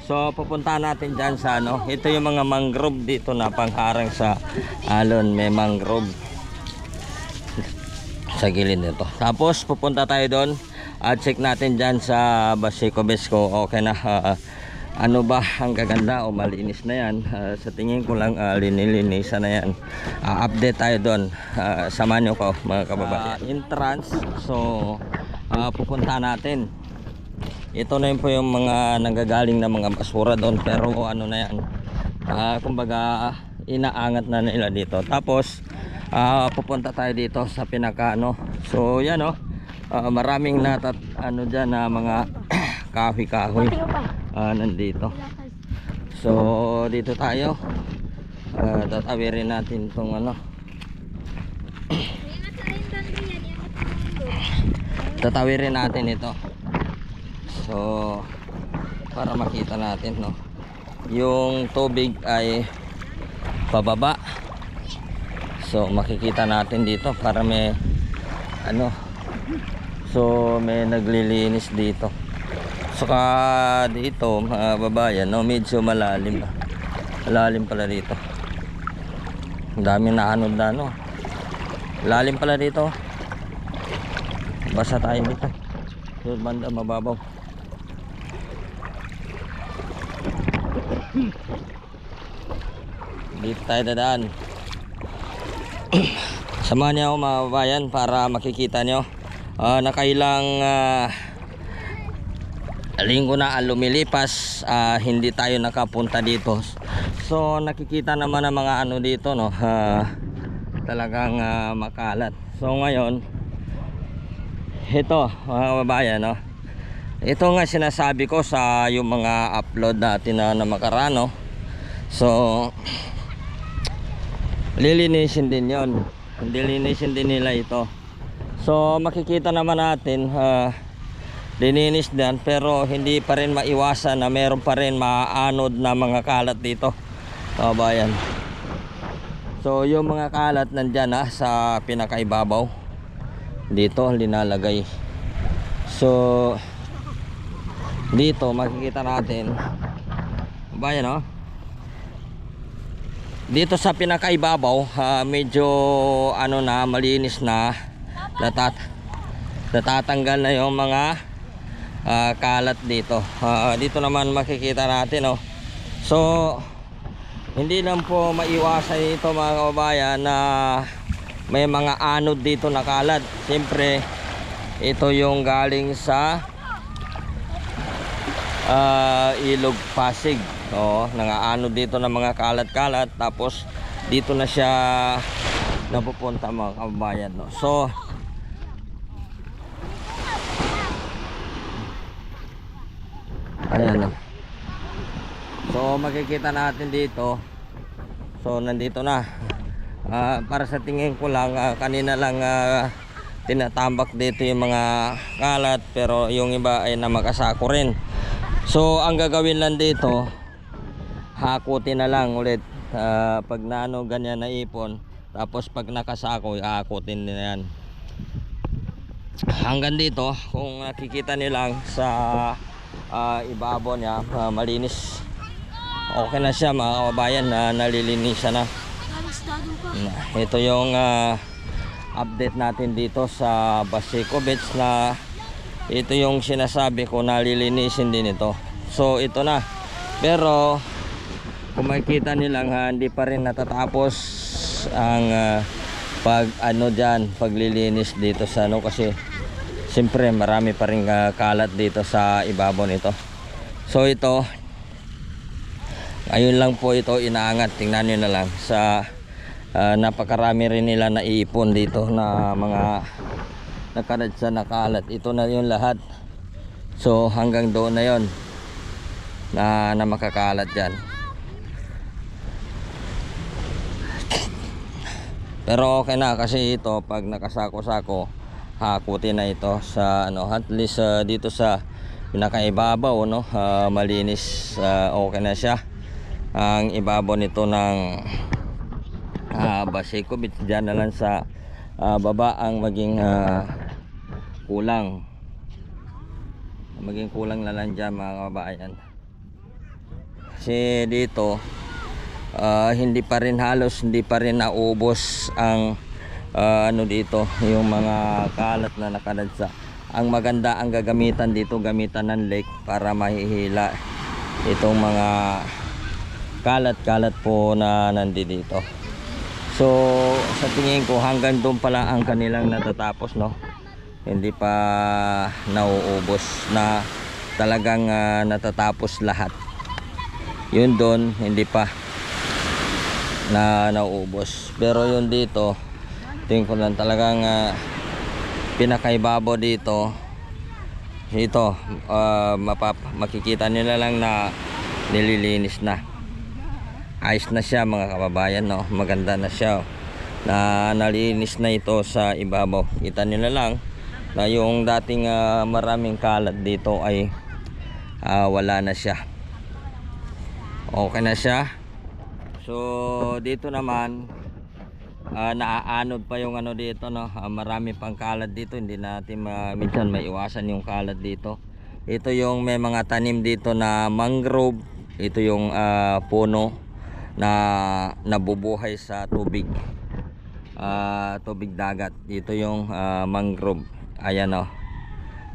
So pupunta natin dyan sa ano. Ito yung mga mangrove dito na pangharang sa alon. May mangrove sa gilid nito. Tapos pupunta tayo doon at check natin dyan sa Baseco Besco. Okay na, ano ba ang gaganda o malinis na yan. Sa tingin ko lang linilinisan na yan. Update tayo doon. Samahan nyo ko mga kababayan. Entrance. So pupunta natin. Ito na yun po yung mga nanggagaling na mga basura doon. Pero ano na yan, kumbaga inaangat na nila dito. Tapos pupunta tayo dito sa pinaka ano. So yan maraming ano dyan na mga kahoy-kahoy nandito. So dito tayo, tatawirin natin itong ano. Tatawirin natin ito. So para makita natin yung tubig ay pababa. So makikita natin dito para may ano. So may naglilinis dito. Saka dito mga babayan, medyo malalim. Malalim pala dito. Ang daming naanod na lalim pala dito. Basa tayo dito. Yung banda mababaw. Dito tayo dadaan. Samahan niyo ako mga babayan para makikita nyo. Nakailang linggo na lumilipas, hindi tayo nakapunta dito. So nakikita naman ng mga ano dito talagang makalat. So ngayon ito mga kababayan ito nga sinasabi ko sa yung mga upload natin na makaraan So lilinisin din yon. Lilinisin din nila ito. So makikita naman natin lininis din, pero hindi pa rin maiwasan na meron pa rin maanod na mga kalat dito kababayan. So yung mga kalat nandyan sa pinakaibabaw dito linalagay. So dito makikita natin kababayan dito sa pinakaibabaw medyo ano na, malinis na, natatanggal na yung mga kalat dito. Dito naman makikita natin so hindi lang po maiwasan ito mga kababayan na may mga anod dito na kalat. Siyempre ito yung galing sa ilog Pasig. Nangaano dito ng mga kalat-kalat, tapos dito na siya napupunta mga kababayan So ayan so makikita natin dito. So nandito na. Para sa tingin ko lang kanina lang tinatambak dito yung mga kalat, pero yung iba ay namakasako rin. So ang gagawin lang dito, hakutin na lang ulit pag naano ganyan na ipon, tapos pag nakasako hakutin na yan hanggang dito. Kung nakikita nilang sa ibabaw niya malinis, okay na siya mga kababayan, nalilinisan na. Ito yung update natin dito sa Baseco Beach, na ito yung sinasabi ko, nalilinisin din ito. So ito na, pero kung makikita nilang hindi pa rin natatapos ang pag ano dyan, paglilinis dito sa kasi siyempre marami pa rin kalat dito sa ibabaw nito. So ito ayun lang po, ito inaangat. Tingnan nyo na lang sa napakarami rin nila naiipon dito na mga nakaradsa na kalat. Ito na yung lahat. So hanggang doon na yon na makakalat dyan. Pero okay na, kasi ito pag nakasako-sako hakutin na ito sa at least dito sa pinakaibabaw malinis, okay na siya. Ang ibabaw nito ng Baseco Beach, dyan na lang sa baba ang maging kulang na lang dyan mga kababayan. kasi dito hindi pa rin naubos ang ano dito, yung mga kalat na nakaladsa. Ang maganda, ang gagamitan dito, gamitan ng lake para mahihila itong mga kalat-kalat po na nandito. So sa tingin ko hanggang doon pala ang kanilang natatapos, no? Hindi pa nauubos na talagang natatapos lahat. Yun doon hindi pa na nauubos. Pero yun dito, tingin ko lang talagang pinakaibabaw dito. Ito, makikita nila lang na nililinis na. Ayos na siya mga kababayan, no? Maganda na siya, na nalinis na ito sa ibabaw. Kita nila lang na yung dating maraming kalat dito ay wala na siya. Okay na siya. So dito naman naaanod pa yung ano dito, no? Marami pang kalat dito, hindi natin minsan maiwasan yung kalat dito. Ito yung may mga tanim dito na mangrove. Ito yung puno na nabubuhay sa tubig, tubig dagat. Dito yung mangrove. Ayan, oh.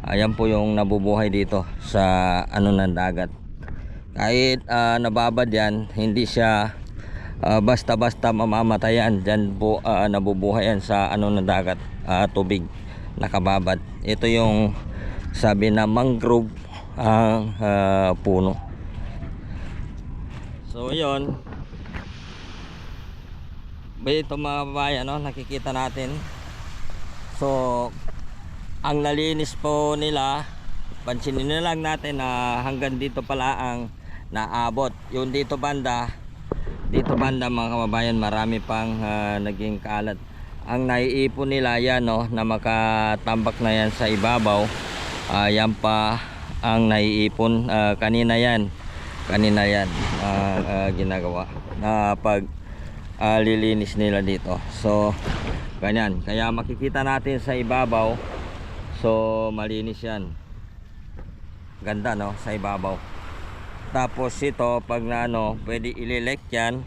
Ayan po yung nabubuhay dito sa ano ng dagat. Kahit nababad yan, hindi siya basta-basta mamamatayan. Dyan po nabubuhay yan sa ano ng dagat, tubig nakababad. Ito yung sabi na mangrove ang puno. So yun, ito mga babae, ano, nakikita natin. So ang nalinis po nila, pansinin na lang natin na hanggang dito pala ang naabot. Yung dito banda mga kababayan, marami pang naging kalat. Ang naiipon nila yan, no, na makatambak na yan sa ibabaw. Yan pa ang naiipon. Kanina yan ginagawa na pag lilinis nila dito. So ganyan, kaya makikita natin sa ibabaw. So malinis yan, ganda, no, sa ibabaw. Tapos ito pag na ano, pwede ililek yan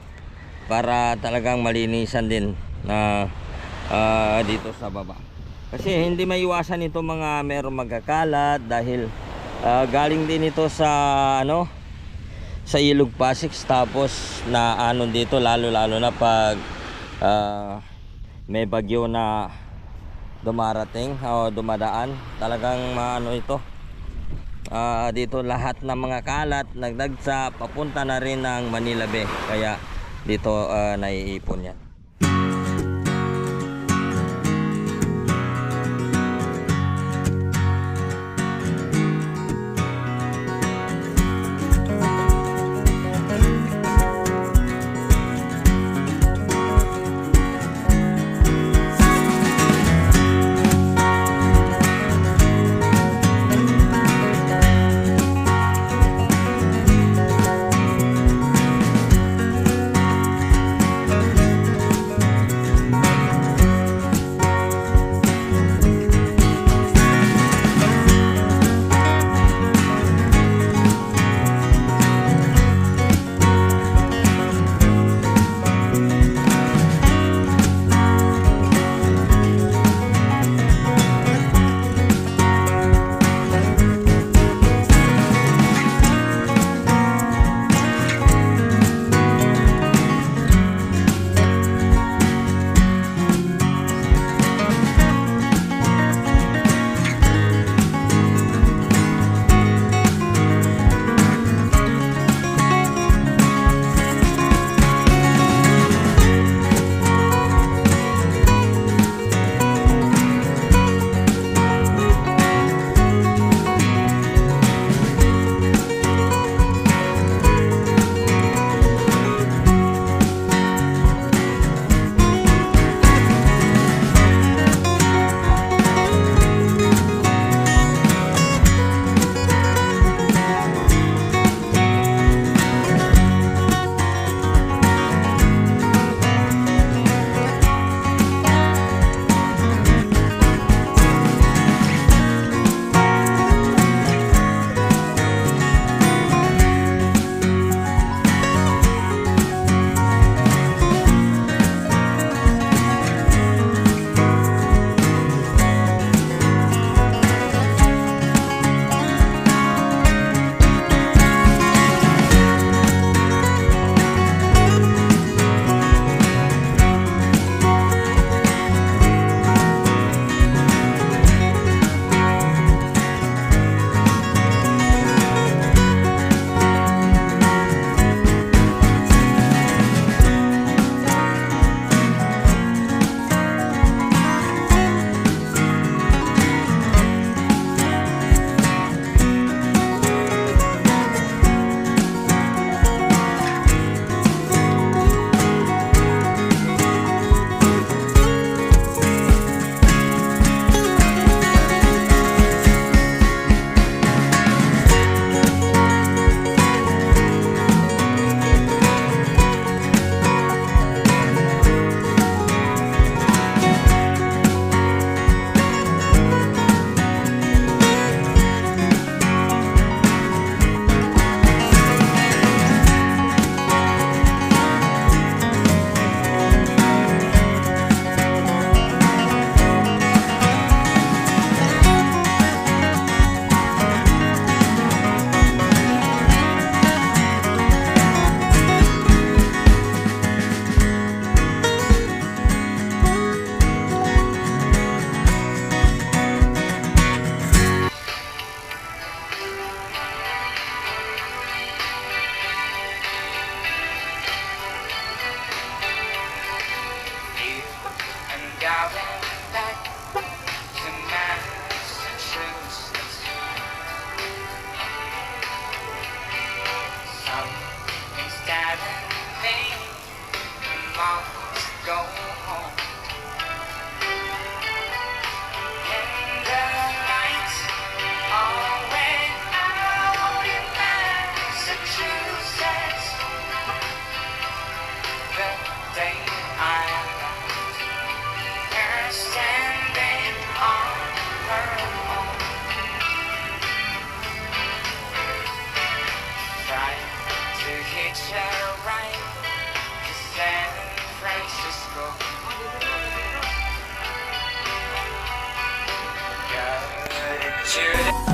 para talagang malinisan din na dito sa baba. Kasi hindi maiwasan ito mga merong magkakalat dahil galing din ito sa ano, sa Ilog Pasig. Tapos na ano dito, lalo na pag may bagyo na dumarating o dumadaan, talagang maano ito, dito lahat ng mga kalat nagdagsa papunta na rin ng Manila Bay, kaya dito naiipon yan.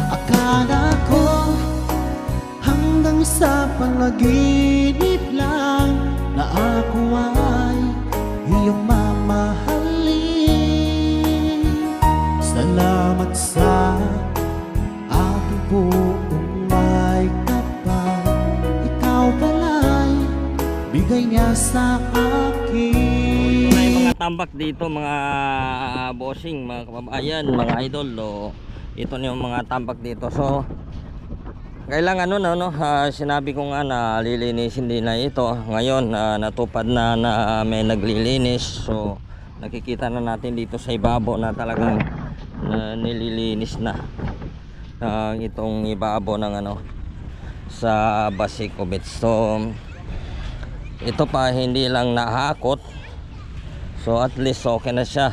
Akala ko hanggang sa panaginip lang na ako ay iyong mamahalin. Salamat sa aking buong may kapal. Ikaw pala'y bigay niya sa akin. May mga tambak dito mga bossing, mga kababayan, mga idol. Ito na yung mga tambak dito. So kailangan sinabi ko nga na lilinisin din na ito. Ngayon natupad na may naglilinis. So nakikita na natin dito sa ibabaw na talagang nililinis na itong ibabaw ng sa Baseco Beach. So ito pa hindi lang nahakot. So at least okay na siya.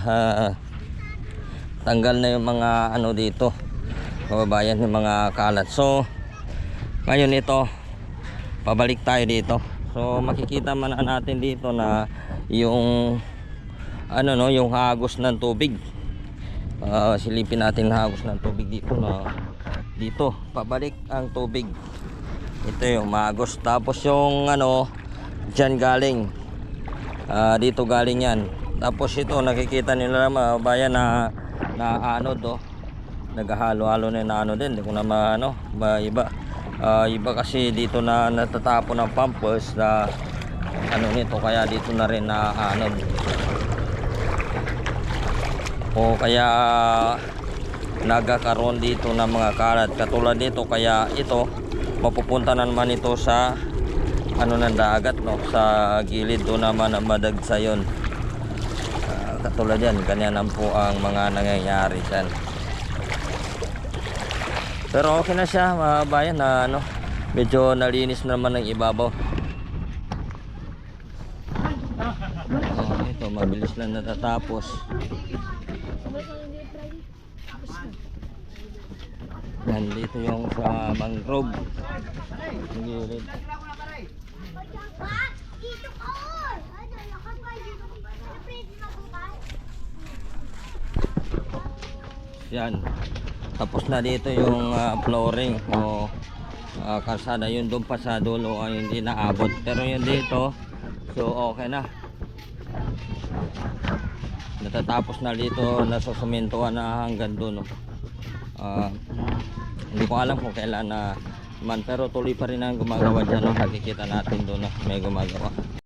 Tanggal na yung mga dito, kababayan, yung mga kalat. So ngayon ito, pabalik tayo dito. So makikita man natin dito na yung yung hagos ng tubig. Silipin natin ang hagos ng tubig dito na dito, pabalik ang tubig. Ito yung hagos. Tapos yung diyan galing. Dito galing yan. Tapos ito nakikita nila mga bayan na naghahalo-halo na din. Hindi ko na iba. Iba kasi dito na natatapon ng pampers na nito, kaya dito na rin na o kaya nagkakaroon dito ng mga kalat katulad dito. Kaya ito mapupunta na naman ito sa ng dagat, sa gilid doon naman ang madagsa yun. Katulad yan, ganyan po ang mga nangyayari dyan. Pero okay na siya mga bayan na medyo nalinis naman ng ibabaw. Ito mabilis lang natatapos. Yan dito yung sa mangrove. Yan. Tapos na dito yung flooring o kalsada. Yun doon pa sa dulo ay hindi naabot. Pero yun dito, so okay na. Natatapos na dito, nasusumintuan na hanggang doon. Hindi ko alam kung kailan na man, pero tuloy pa rin ang gumagawa dyan. Nakikita natin doon na may gumagawa.